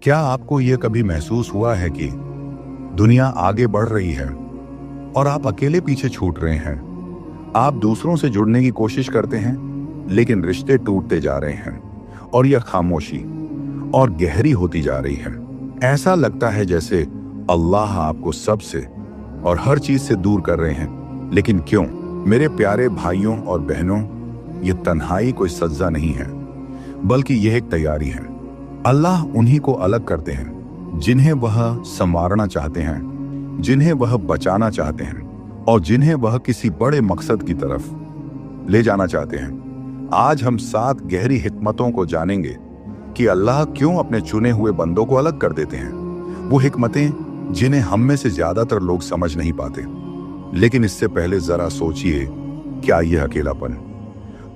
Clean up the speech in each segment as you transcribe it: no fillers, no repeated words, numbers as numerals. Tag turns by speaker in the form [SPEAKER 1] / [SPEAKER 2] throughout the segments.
[SPEAKER 1] क्या आपको यह कभी महसूस हुआ है कि दुनिया आगे बढ़ रही है और आप अकेले पीछे छूट रहे हैं? आप दूसरों से जुड़ने की कोशिश करते हैं, लेकिन रिश्ते टूटते जा रहे हैं और यह खामोशी और गहरी होती जा रही है। ऐसा लगता है जैसे अल्लाह आपको सबसे और हर चीज से दूर कर रहे हैं। लेकिन क्यों? मेरे प्यारे भाइयों और बहनों, ये तन्हाई कोई सज्जा नहीं है, बल्कि यह एक तैयारी है। अल्लाह उन्हीं को अलग करते हैं जिन्हें वह संवारना चाहते हैं, जिन्हें वह बचाना चाहते हैं और जिन्हें वह किसी बड़े मकसद की तरफ ले जाना चाहते हैं। आज हम 7 गहरी हिकमतों को जानेंगे कि अल्लाह क्यों अपने चुने हुए बंदों को अलग कर देते हैं। वो हिकमतें जिन्हें हम में से ज्यादातर लोग समझ नहीं पाते। लेकिन इससे पहले जरा सोचिए, क्या यह अकेलापन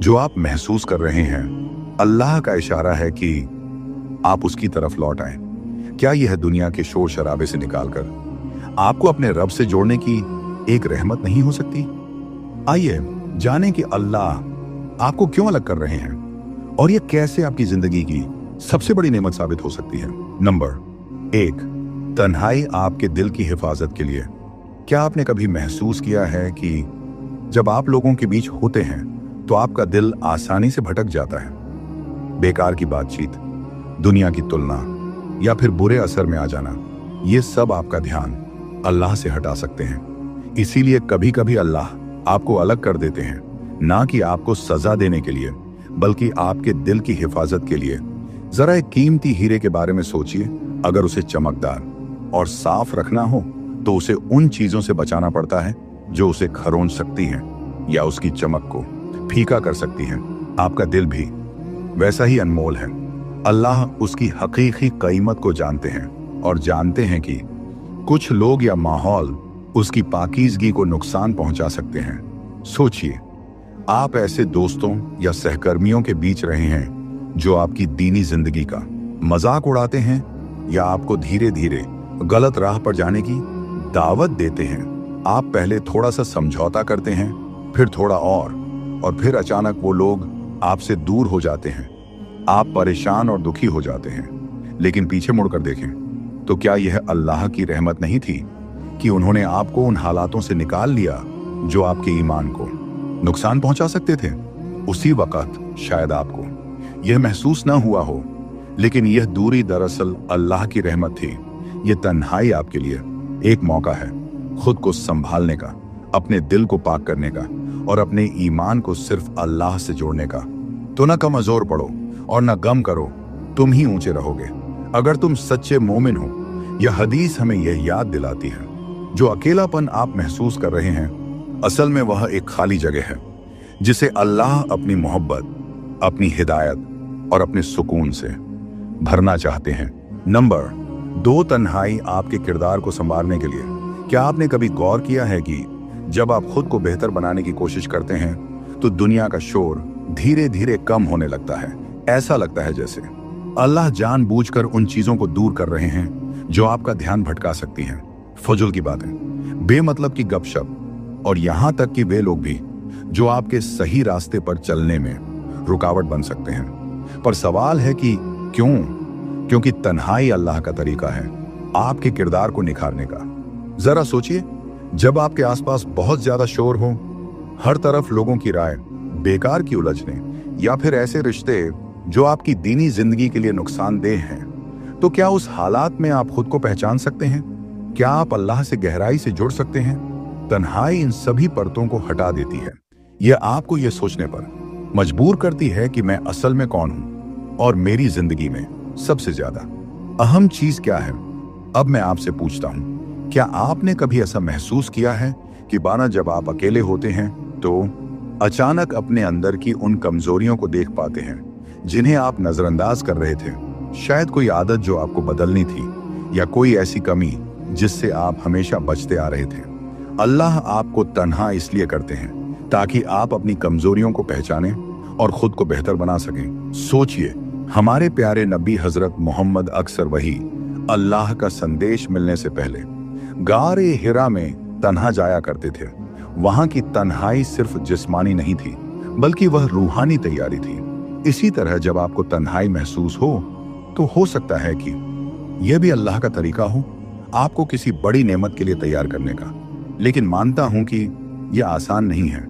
[SPEAKER 1] जो आप महसूस कर रहे हैं अल्लाह का इशारा है कि आप उसकी तरफ लौट आए? क्या यह दुनिया के शोर शराबे से निकालकर आपको अपने रब से जोड़ने की एक रहमत नहीं हो सकती? आइए जानें कि अल्लाह आपको क्यों अलग कर रहे हैं और यह कैसे आपकी जिंदगी की सबसे बड़ी नेमत साबित हो सकती है। नंबर 1, तन्हाई आपके दिल की हिफाजत के लिए। क्या आपने कभी महसूस किया है कि जब आप लोगों के बीच होते हैं तो आपका दिल आसानी से भटक जाता है? बेकार की बातचीत, दुनिया की तुलना या फिर बुरे असर में आ जाना, ये सब आपका ध्यान अल्लाह से हटा सकते हैं। इसीलिए कभी कभी अल्लाह आपको अलग कर देते हैं, ना कि आपको सजा देने के लिए, बल्कि आपके दिल की हिफाजत के लिए। जरा एक कीमती हीरे के बारे में सोचिए। अगर उसे चमकदार और साफ रखना हो तो उसे उन चीजों से बचाना पड़ता है जो उसे खरोंच सकती हैं या उसकी चमक को फीका कर सकती हैं। आपका दिल भी वैसा ही अनमोल है। अल्लाह उसकी हकीकी कीमत को जानते हैं और जानते हैं कि कुछ लोग या माहौल उसकी पाकीज़गी को नुकसान पहुंचा सकते हैं। सोचिए, आप ऐसे दोस्तों या सहकर्मियों के बीच रहे हैं जो आपकी दीनी जिंदगी का मजाक उड़ाते हैं या आपको धीरे धीरे गलत राह पर जाने की दावत देते हैं। आप पहले थोड़ा सा समझौता करते हैं, फिर थोड़ा और फिर अचानक वो लोग आपसे दूर हो जाते हैं। आप परेशान और दुखी हो जाते हैं। लेकिन पीछे मुड़कर देखें तो क्या यह अल्लाह की रहमत नहीं थी कि उन्होंने आपको उन हालातों से निकाल लिया जो आपके ईमान को नुकसान पहुंचा सकते थे? उसी वक्त शायद आपको यह महसूस ना हुआ हो, लेकिन यह दूरी दरअसल अल्लाह की रहमत थी। यह तन्हाई आपके लिए एक मौका है खुद को संभालने का, अपने दिल को पाक करने का और अपने ईमान को सिर्फ अल्लाह से जोड़ने का। तो ना कमजोर पड़ो और ना गम करो, तुम ही ऊंचे रहोगे अगर तुम सच्चे मोमिन हो। यह हदीस हमें यह याद दिलाती है, जो अकेलापन आप महसूस कर रहे हैं असल में वह एक खाली जगह है जिसे अल्लाह अपनी मोहब्बत, अपनी हिदायत और अपने सुकून से भरना चाहते हैं। नंबर 2, तन्हाई आपके किरदार को संवारने के लिए। क्या आपने कभी गौर किया है कि जब आप खुद को बेहतर बनाने की कोशिश करते हैं तो दुनिया का शोर धीरे धीरे कम होने लगता है? ऐसा लगता है जैसे अल्लाह जानबूझकर उन चीजों को दूर कर रहे हैं जो आपका ध्यान भटका सकती हैं। फजूल की बातें, बेमतलब की गपशप और यहां तक कि वे लोग भी जो आपके सही रास्ते पर चलने में रुकावट बन सकते हैं। पर सवाल है कि क्यों? क्योंकि तन्हाई अल्लाह का तरीका है आपके किरदार को निखारने का। जरा सोचिए, जब आपके आसपास बहुत ज्यादा शोर हो, हर तरफ लोगों की राय, बेकार की उलझने या फिर ऐसे रिश्ते जो आपकी दीनी जिंदगी के लिए नुकसानदेह हैं, तो क्या उस हालात में आप खुद को पहचान सकते हैं? क्या आप अल्लाह से गहराई से जुड़ सकते हैं? तन्हाई इन सभी परतों को हटा देती है। यह आपको यह सोचने पर मजबूर करती है कि मैं असल में कौन हूं और मेरी जिंदगी में सबसे ज्यादा अहम चीज क्या है। अब मैं आपसे पूछता हूं, क्या आपने कभी ऐसा महसूस किया है कि बाना जब आप अकेले होते हैं तो अचानक अपने अंदर की उन कमजोरियों को देख पाते हैं जिन्हें आप नजरअंदाज कर रहे थे? शायद कोई आदत जो आपको बदलनी थी या कोई ऐसी कमी जिससे आप हमेशा बचते आ रहे थे। अल्लाह आपको तन्हा इसलिए करते हैं ताकि आप अपनी कमजोरियों को पहचानें और खुद को बेहतर बना सकें। सोचिए, हमारे प्यारे नबी हजरत मोहम्मद अक्सर वही अल्लाह का संदेश मिलने से पहले गारे हिरा में तन्हा जाया करते थे। वहां की तन्हाई सिर्फ जिस्मानी नहीं थी, बल्कि वह रूहानी तैयारी थी। इसी तरह जब आपको तन्हाई महसूस हो तो हो सकता है कि यह भी अल्लाह का तरीका हो आपको किसी बड़ी नेमत के लिए तैयार करने का। लेकिन मानता हूं कि यह आसान नहीं है।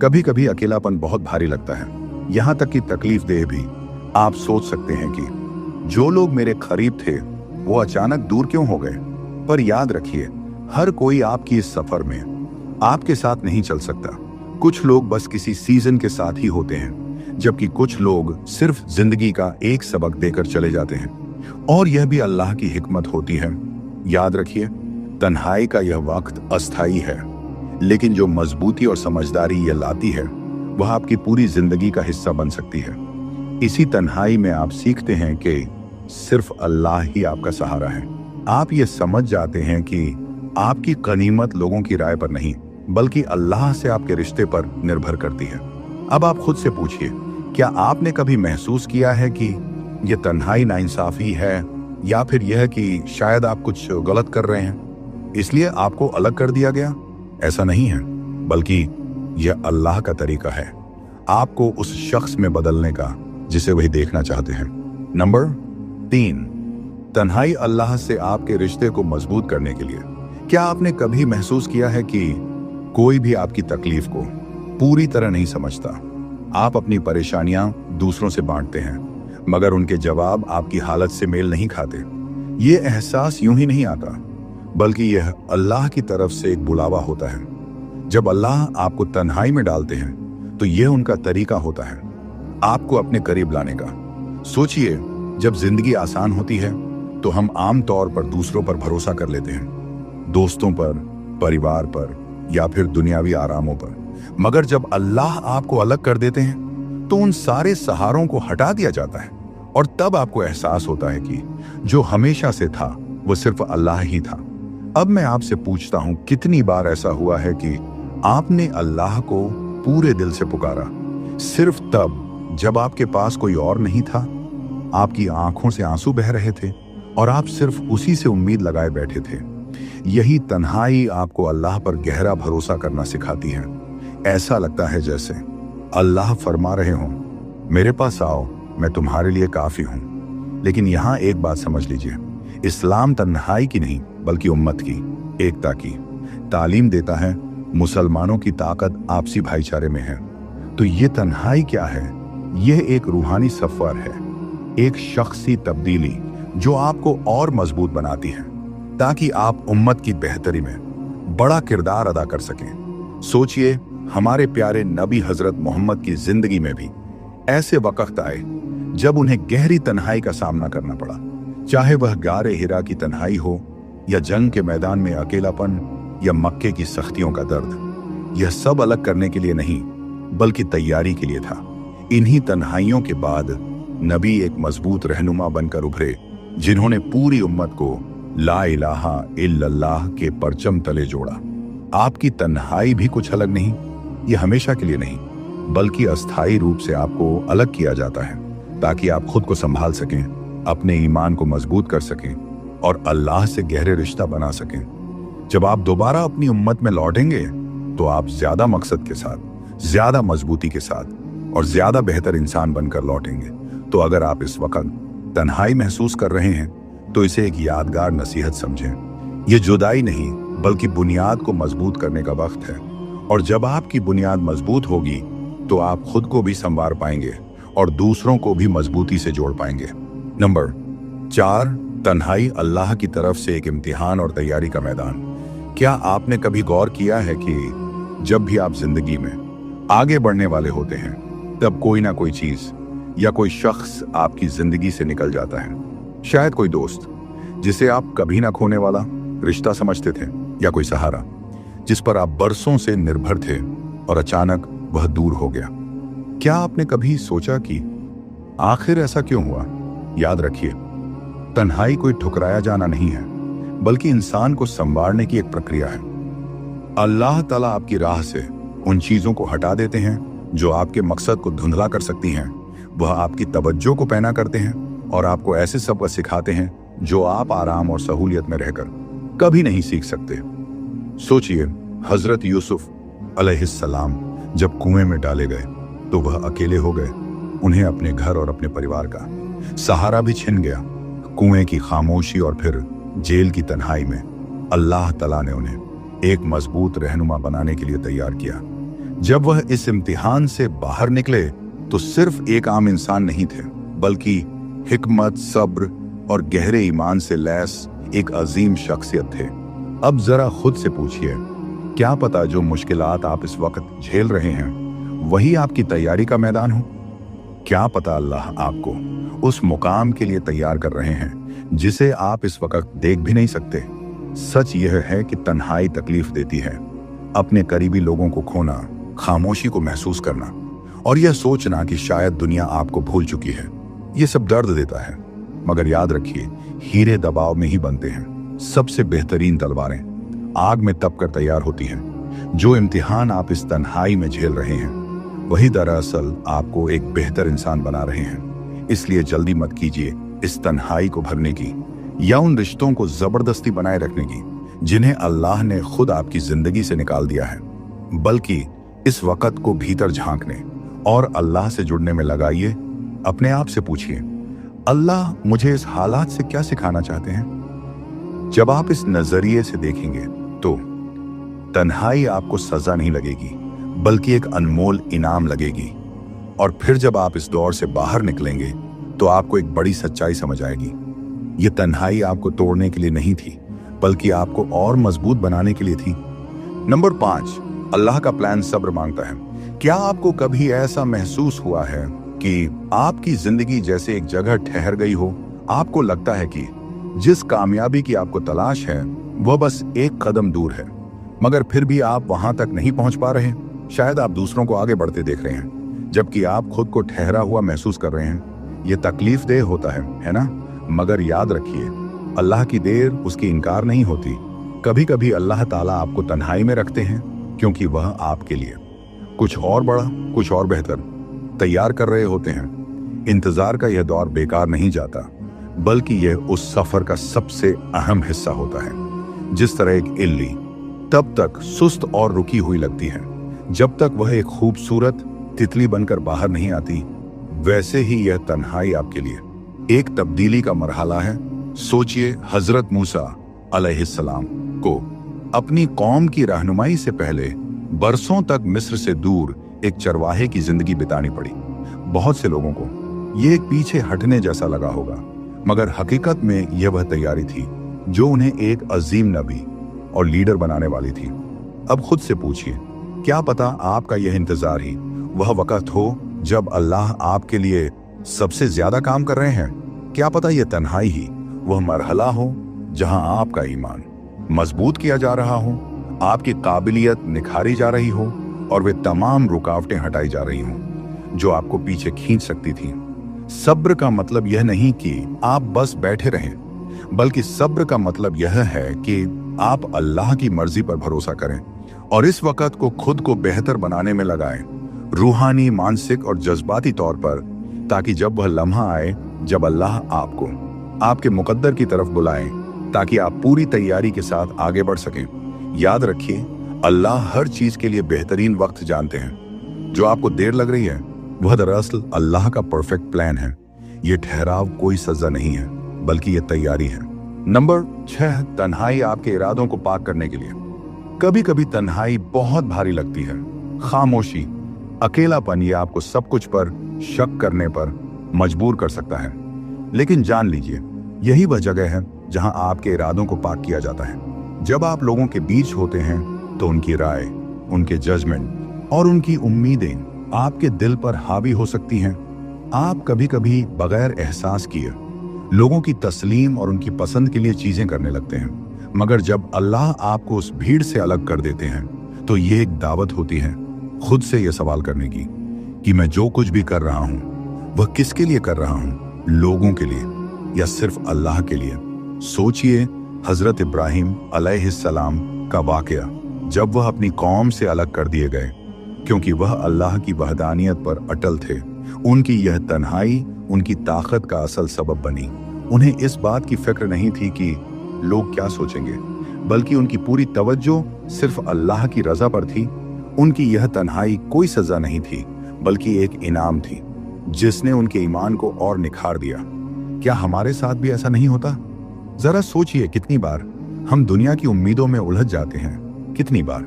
[SPEAKER 1] कभी कभी अकेलापन बहुत भारी लगता है, यहां तक कि तकलीफ देह भी। आप सोच सकते हैं कि जो लोग मेरे करीब थे वो अचानक दूर क्यों हो गए। पर याद रखिए, हर कोई आपकी इस सफर में आपके साथ नहीं चल सकता। कुछ लोग बस किसी सीजन के साथ ही होते हैं, जबकि कुछ लोग सिर्फ जिंदगी का एक सबक देकर चले जाते हैं। और यह भी अल्लाह की हिकमत होती है। याद रखिए, तन्हाई का यह वक्त अस्थाई है, लेकिन जो मजबूती और समझदारी यह लाती है वह आपकी पूरी जिंदगी का हिस्सा बन सकती है। इसी तन्हाई में आप सीखते हैं कि सिर्फ अल्लाह ही आपका सहारा है। आप ये समझ जाते हैं कि आपकी गनीमत लोगों की राय पर नहीं, बल्कि अल्लाह से आपके रिश्ते पर निर्भर करती है। अब आप खुद से पूछिए, क्या आपने कभी महसूस किया है कि यह तन्हाई नाइंसाफी है, या फिर यह कि शायद आप कुछ गलत कर रहे हैं इसलिए आपको अलग कर दिया गया? ऐसा नहीं है, बल्कि यह अल्लाह का तरीका है आपको उस शख्स में बदलने का जिसे वही देखना चाहते हैं। नंबर 3, तन्हाई अल्लाह से आपके रिश्ते को मजबूत करने के लिए। क्या आपने कभी महसूस किया है कि कोई भी आपकी तकलीफ को पूरी तरह नहीं समझता? आप अपनी परेशानियां दूसरों से बांटते हैं, मगर उनके जवाब आपकी हालत से मेल नहीं खाते। ये एहसास यूं ही नहीं आता, बल्कि यह अल्लाह की तरफ से एक बुलावा होता है। जब अल्लाह आपको तन्हाई में डालते हैं तो यह उनका तरीका होता है आपको अपने करीब लाने का। सोचिए, जब जिंदगी आसान होती है तो हम आम तौर पर दूसरों पर भरोसा कर लेते हैं, दोस्तों पर, परिवार पर, या फिर दुनियावी आरामों पर। मगर जब अल्लाह आपको अलग कर देते हैं तो उन सारे सहारों को हटा दिया जाता है, और तब आपको एहसास होता है कि जो हमेशा से था वो सिर्फ अल्लाह ही था। अब मैं आपसे पूछता हूं, कितनी बार ऐसा हुआ है कि आपने अल्लाह को पूरे दिल से पुकारा, सिर्फ तब जब आपके पास कोई और नहीं था, आपकी आंखों से आंसू बह रहे थे और आप सिर्फ उसी से उम्मीद लगाए बैठे थे। यही तन्हाई आपको अल्लाह पर गहरा भरोसा करना सिखाती है। ऐसा लगता है जैसे अल्लाह फरमा रहे हों, मेरे पास आओ, मैं तुम्हारे लिए काफी हूं। लेकिन यहां एक बात समझ लीजिए, इस्लाम तन्हाई की नहीं बल्कि उम्मत की एकता की तालीम देता है। मुसलमानों की ताकत आपसी भाईचारे में है। तो ये तन्हाई क्या है? यह एक रूहानी सफर है, एक शख्सी तब्दीली जो आपको और मजबूत बनाती है, ताकि आप उम्मत की बेहतरी में बड़ा किरदार अदा कर सकें। सोचिए, हमारे प्यारे नबी हजरत मोहम्मद की जिंदगी में भी ऐसे वक्त आए जब उन्हें गहरी तन्हाई का सामना करना पड़ा, चाहे वह गारे हिरा की तन्हाई हो, या जंग के मैदान में अकेलापन, या मक्के की सख्तियों का दर्द। यह सब अलग करने के लिए नहीं, बल्कि तैयारी के लिए था। इन्हीं तन्हाइयों के बाद नबी एक मजबूत रहनुमा बनकर उभरे, जिन्होंने पूरी उम्मत को ला इलाहा इल्लल्लाह के परचम तले जोड़ा। आपकी तन्हाई भी कुछ अलग नहीं, यह हमेशा के लिए नहीं, बल्कि अस्थायी रूप से आपको अलग किया जाता है, ताकि आप खुद को संभाल सकें, अपने ईमान को मजबूत कर सकें और अल्लाह से गहरे रिश्ता बना सकें। जब आप दोबारा अपनी उम्मत में लौटेंगे तो आप ज्यादा मकसद के साथ, ज्यादा मजबूती के साथ और ज्यादा बेहतर इंसान बनकर लौटेंगे। तो अगर आप इस वक्त तन्हाई महसूस कर रहे हैं तो इसे एक यादगार नसीहत समझें। यह जुदाई नहीं, बल्कि बुनियाद को मजबूत करने का वक्त है। और जब आपकी बुनियाद मजबूत होगी तो आप खुद को भी संवार पाएंगे और दूसरों को भी मजबूती से जोड़ पाएंगे। नंबर 4, तन्हाई अल्लाह की तरफ से एक इम्तिहान और तैयारी का मैदान। क्या आपने कभी गौर किया है कि जब भी आप जिंदगी में आगे बढ़ने वाले होते हैं, तब कोई ना कोई चीज या कोई शख्स आपकी जिंदगी से निकल जाता है। शायद कोई दोस्त जिसे आप कभी ना खोने वाला रिश्ता समझते थे, या कोई सहारा जिस पर आप बरसों से निर्भर थे और अचानक वह दूर हो गया। क्या आपने कभी सोचा कि आखिर ऐसा क्यों हुआ? याद रखिए, तन्हाई कोई ठुकराया जाना नहीं है, बल्कि इंसान को संवारने की एक प्रक्रिया है। अल्लाह ताला आपकी राह से उन चीजों को हटा देते हैं जो आपके मकसद को धुंधला कर सकती हैं। वह आपकी तवज्जो को पैना करते हैं और आपको ऐसे सबक सिखाते हैं जो आप आराम और सहूलियत में रहकर कभी नहीं सीख सकते। सोचिए, हजरत यूसुफ अलैहिस्सलाम जब कुएं में डाले गए तो वह अकेले हो गए। उन्हें अपने घर और अपने परिवार का सहारा भी छिन गया। कुएं की खामोशी और फिर जेल की तन्हाई में अल्लाह तआला ने उन्हें एक मजबूत रहनुमा बनाने के लिए तैयार किया। जब वह इस इम्तिहान से बाहर निकले तो सिर्फ एक आम इंसान नहीं थे, बल्कि हिकमत, सब्र और गहरे ईमान से लैस एक अजीम शख्सियत थे। अब जरा खुद से पूछिए, क्या पता जो मुश्किलात आप इस वक्त झेल रहे हैं वही आपकी तैयारी का मैदान हो। क्या पता अल्लाह आपको उस मुकाम के लिए तैयार कर रहे हैं जिसे आप इस वक्त देख भी नहीं सकते। सच यह है कि तन्हाई तकलीफ देती है। अपने करीबी लोगों को खोना, खामोशी को महसूस करना और यह सोचना कि शायद दुनिया आपको भूल चुकी है, ये सब दर्द देता है। मगर याद रखिए, हीरे दबाव में ही बनते हैं। सबसे बेहतरीन तलवारें आग में तप कर तैयार होती हैं। जो इम्तिहान आप इस तन्हाई में झेल रहे हैं वही दरअसल आपको एक बेहतर इंसान बना रहे हैं। इसलिए जल्दी मत कीजिए इस तन्हाई को भरने की या उन रिश्तों को जबरदस्ती बनाए रखने की जिन्हें अल्लाह ने खुद आपकी जिंदगी से निकाल दिया है, बल्कि इस वक्त को भीतर झांकने और अल्लाह से जुड़ने में लगाइए। अपने आप से पूछिए, अल्लाह मुझे इस हालात से क्या सिखाना चाहते हैं। जब आप इस नजरिए से देखेंगे तो तन्हाई आपको सजा नहीं लगेगी, बल्कि एक अनमोल इनाम लगेगी। और फिर जब आप इस दौर से बाहर निकलेंगे तो आपको एक बड़ी सच्चाई समझ आएगी। ये तन्हाई आपको तोड़ने के लिए नहीं थी, बल्कि आपको और मजबूत बनाने के लिए थी। नंबर 5, अल्लाह का प्लान सब्र मांगता है। क्या आपको कभी ऐसा महसूस हुआ है कि आपकी जिंदगी जैसे एक जगह ठहर गई हो? आपको लगता है कि जिस कामयाबी की आपको तलाश है वह बस एक कदम दूर है, मगर फिर भी आप वहां तक नहीं पहुंच पा रहे। शायद आप दूसरों को आगे बढ़ते देख रहे हैं, जबकि आप खुद को ठहरा हुआ महसूस कर रहे हैं। यह तकलीफ देह होता है ना? मगर याद रखिए, अल्लाह की देर उसकी इनकार नहीं होती। कभी कभी अल्लाह ताला आपको तन्हाई में रखते हैं क्योंकि वह आपके लिए कुछ और बड़ा, कुछ और बेहतर तैयार कर रहे होते हैं। इंतजार का यह दौर बेकार नहीं जाता, बल्कि यह उस सफर का सबसे अहम हिस्सा होता है। जिस तरह एक इल्ली तब तक सुस्त और रुकी हुई लगती है जब तक वह एक खूबसूरत तितली बनकर बाहर नहीं आती, वैसे ही यह तन्हाई आपके लिए एक तब्दीली का मरहला है। सोचिए, हजरत मूसा अलैहिस्सलाम को अपनी कौम की रहनुमाई से पहले बरसों तक मिस्र से दूर एक चरवाहे की जिंदगी बितानी पड़ी। बहुत से लोगों को यह एक पीछे हटने जैसा लगा होगा, मगर हकीकत में यह वह तैयारी थी जो उन्हें एक अजीम नबी और लीडर बनाने वाली थी। अब खुद से पूछिए, क्या पता आपका यह इंतजार ही वह वक्त हो जब अल्लाह आपके लिए सबसे ज्यादा काम कर रहे हैं। क्या पता यह तन्हाई ही वह मरहला हो जहां आपका ईमान मजबूत किया जा रहा हो, आपकी काबिलियत निखारी जा रही हो और वे तमाम रुकावटें हटाई जा रही हों जो आपको पीछे खींच सकती थी। सब्र का मतलब यह नहीं कि आप बस बैठे रहें, बल्कि सब्र का मतलब यह है कि आप अल्लाह की मर्जी पर भरोसा करें और इस वक्त को खुद को बेहतर बनाने में लगाएं, रूहानी, मानसिक और जज्बाती तौर पर, ताकि जब वह लम्हा आए जब अल्लाह आपको आपके मुकद्दर की तरफ बुलाए, ताकि आप पूरी तैयारी के साथ आगे बढ़ सकें। याद रखिए, अल्लाह हर चीज के लिए बेहतरीन वक्त जानते हैं। जो आपको देर लग रही है वह दरअसल अल्लाह का परफेक्ट प्लान है। यह ठहराव कोई सजा नहीं है, बल्कि यह तैयारी है। नंबर 6, तन्हाई आपके इरादों को पाक करने के लिए। कभी कभी तन्हाई बहुत भारी लगती है। खामोशी, अकेलापन ये आपको सब कुछ पर शक करने पर मजबूर कर सकता है। लेकिन जान लीजिए, यही वह जगह है जहां आपके इरादों को पाक किया जाता है। जब आप लोगों के बीच होते हैं तो उनकी राय, उनके जजमेंट और उनकी उम्मीदें आपके दिल पर हावी हो सकती हैं। आप कभी कभी बगैर एहसास किए लोगों की तस्लीम और उनकी पसंद के लिए चीजें करने लगते हैं। मगर जब अल्लाह आपको उस भीड़ से अलग कर देते हैं तो ये एक दावत होती है खुद से यह सवाल करने की कि मैं जो कुछ भी कर रहा हूं वह किसके लिए कर रहा हूं, लोगों के लिए या सिर्फ अल्लाह के लिए। सोचिए हजरत इब्राहिम अलैहिस्सलाम का वाकया, जब वह अपनी कौम से अलग कर दिए गए क्योंकि वह अल्लाह की वहदानियत पर अटल थे। उनकी यह तन्हाई उनकी ताकत का असल सबब बनी। उन्हें इस बात की फिक्र नहीं थी कि लोग क्या सोचेंगे, बल्कि उनकी पूरी तवज्जो सिर्फ अल्लाह की रजा पर थी। उनकी यह तन्हाई कोई सजा नहीं थी, बल्कि एक इनाम थी जिसने उनके ईमान को और निखार दिया। क्या हमारे साथ भी ऐसा नहीं होता? जरा सोचिए, कितनी बार हम दुनिया की उम्मीदों में उलझ जाते हैं, कितनी बार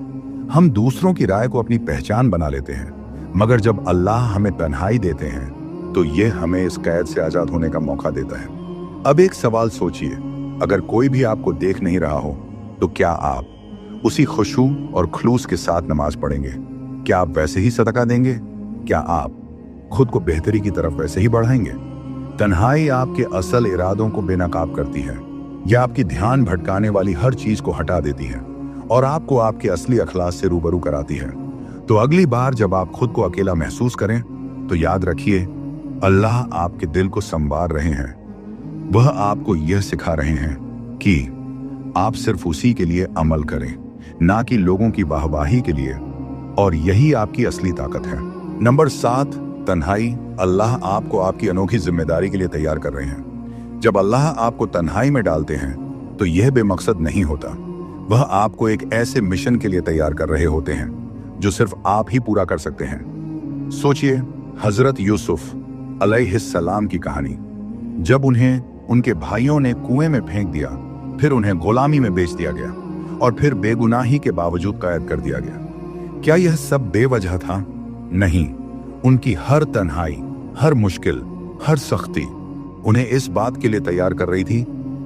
[SPEAKER 1] हम दूसरों की राय को अपनी पहचान बना लेते हैं, मगर जब अल्लाह हमें तन्हाई देते हैं तो ये हमें इस कैद से आजाद होने का मौका देता है। अब एक सवाल सोचिए, अगर कोई भी आपको देख नहीं रहा हो तो क्या आप उसी खुशू और खलूस के साथ नमाज पढ़ेंगे? क्या आप वैसे ही सदका देंगे? क्या आप खुद को बेहतरी की तरफ वैसे ही बढ़ाएंगे? तन्हाई आपके असल इरादों को बेनकाब करती है, यह आपकी ध्यान भटकाने वाली हर चीज को हटा देती है और आपको आपके असली अखलाक से रूबरू कराती है। तो अगली बार जब आप खुद को अकेला महसूस करें तो याद रखिए, अल्लाह आपके दिल को संवार रहे हैं। वह आपको यह सिखा रहे हैं कि आप सिर्फ उसी के लिए अमल करें, ना कि लोगों की वाहवाही के लिए, और यही आपकी असली ताकत है। नंबर 7, तन्हाई। अल्लाह आपको आपकी अनोखी जिम्मेदारी के लिए तैयार कर रहे हैं। जब अल्लाह आपको तन्हाई में डालते हैं तो यह बेमकसद नहीं होता, वह आपको एक ऐसे मिशन के लिए तैयार कर रहे होते हैं जो सिर्फ आप ही पूरा कर सकते हैं। सोचिए हजरत यूसुफ अलैहिस्सलाम की कहानी। जब उन्हें उनके भाइयों ने कुएं में फेंक दिया, फिर उन्हें गुलामी में बेच दिया गया और फिर बेगुनाही के बावजूद कैद कर दिया गया। क्या यह सब बेवजह था? नहीं। उनकी हर तन्हाई, हर मुश्किल, हर सख्ती उन्हें इस बात के लिए तैयार कर रही थी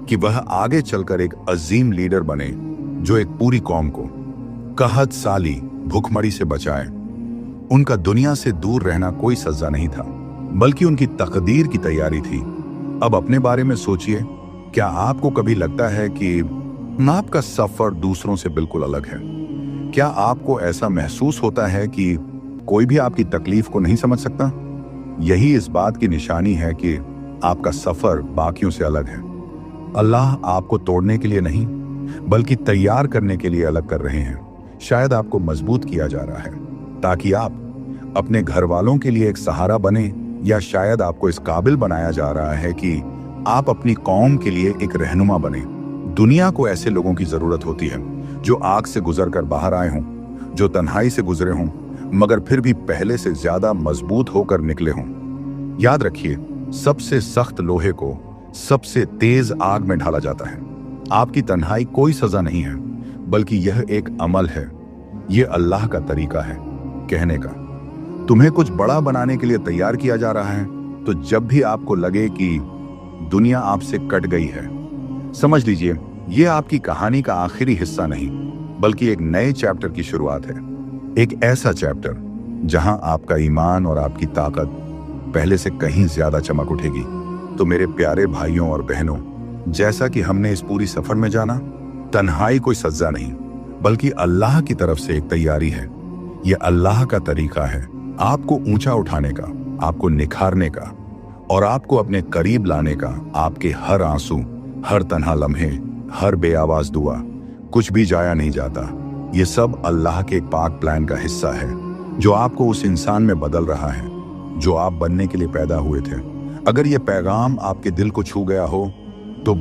[SPEAKER 1] कि वह आगे चलकर एक अजीम लीडर बने जो एक पूरी कौम को कहत साली, भूखमरी से बचाए। उनका दुनिया से दूर रहना कोई सजा नहीं था, बल्कि उनकी तकदीर की तैयारी थी। अब अपने बारे में सोचिए, क्या आपको कभी लगता है कि आपका सफर दूसरों से बिल्कुल अलग है? क्या आपको ऐसा महसूस होता है कि कोई भी आपकी तकलीफ को नहीं समझ सकता? यही इस बात की निशानी है कि आपका सफर बाकियों से अलग है। अल्लाह आपको तोड़ने के लिए नहीं, बल्कि तैयार करने के लिए अलग कर रहे हैं। शायद आपको मजबूत किया जा रहा है ताकि आप अपने घर वालों के लिए एक सहारा बने, या शायद आपको इस काबिल बनाया जा रहा है कि आप अपनी कौम के लिए एक रहनुमा बने। दुनिया को ऐसे लोगों की जरूरत होती है जो आग से गुजरकर बाहर आए हों, जो तन्हाई से गुजरे हों, मगर फिर भी पहले से ज्यादा मजबूत होकर निकले हों। याद रखिए, सबसे सख्त लोहे को सबसे तेज आग में ढाला जाता है। आपकी तन्हाई कोई सजा नहीं है, बल्कि यह एक अमल है। यह अल्लाह का तरीका है कहने का। तुम्हें कुछ बड़ा बनाने के लिए तैयार किया जा रहा है, तो जब भी आपको लगे कि दुनिया आपसे कट गई है, समझ लीजिए यह आपकी कहानी का आखिरी हिस्सा नहीं, बल्कि एक नए चैप्टर की शुरुआत है। एक ऐसा चैप्टर जहां आपका ईमान और आपकी ताकत पहले से कहीं ज्यादा चमक उठेगी। तो मेरे प्यारे भाइयों और बहनों, जैसा कि हमने इस पूरी सफर में जाना, तन्हाई कोई सजा नहीं, बल्कि अल्लाह की तरफ से एक तैयारी है। यह अल्लाह का तरीका है आपको ऊंचा उठाने का, आपको निखारने का और आपको अपने करीब लाने का। आपके हर आंसू, हर तन्हा लम्हे, हर बेआवाज दुआ, कुछ भी जाया नहीं जाता। ये सब अल्लाह के एक पाक प्लान का हिस्सा है जो आपको उस इंसान में बदल रहा है जो आप बनने के लिए पैदा हुए थे। अगर ये पैगाम आपके दिल को छू गया हो तो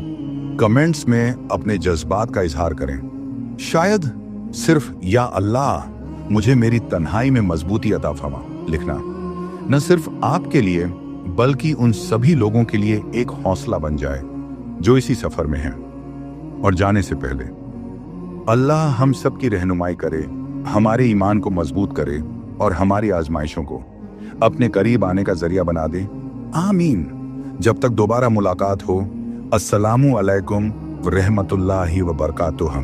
[SPEAKER 1] कमेंट्स में अपने जज्बात का इजहार करें। शायद सिर्फ या अल्लाह मुझे मेरी तन्हाई में मजबूती अता फरमा लिखना न सिर्फ आपके लिए बल्कि उन सभी लोगों के लिए एक हौसला बन जाए जो इसी सफर में हैं। और जाने से पहले अल्लाह हम सब की रहनुमाई करे, हमारे ईमान को मजबूत करे और हमारी आजमाइशों को अपने करीब आने का जरिया बना दे। आमीन। जब तक दोबारा मुलाकात हो, अस्सलामु अलैकुम व रहमतुल्लाहि व बरकातुहू।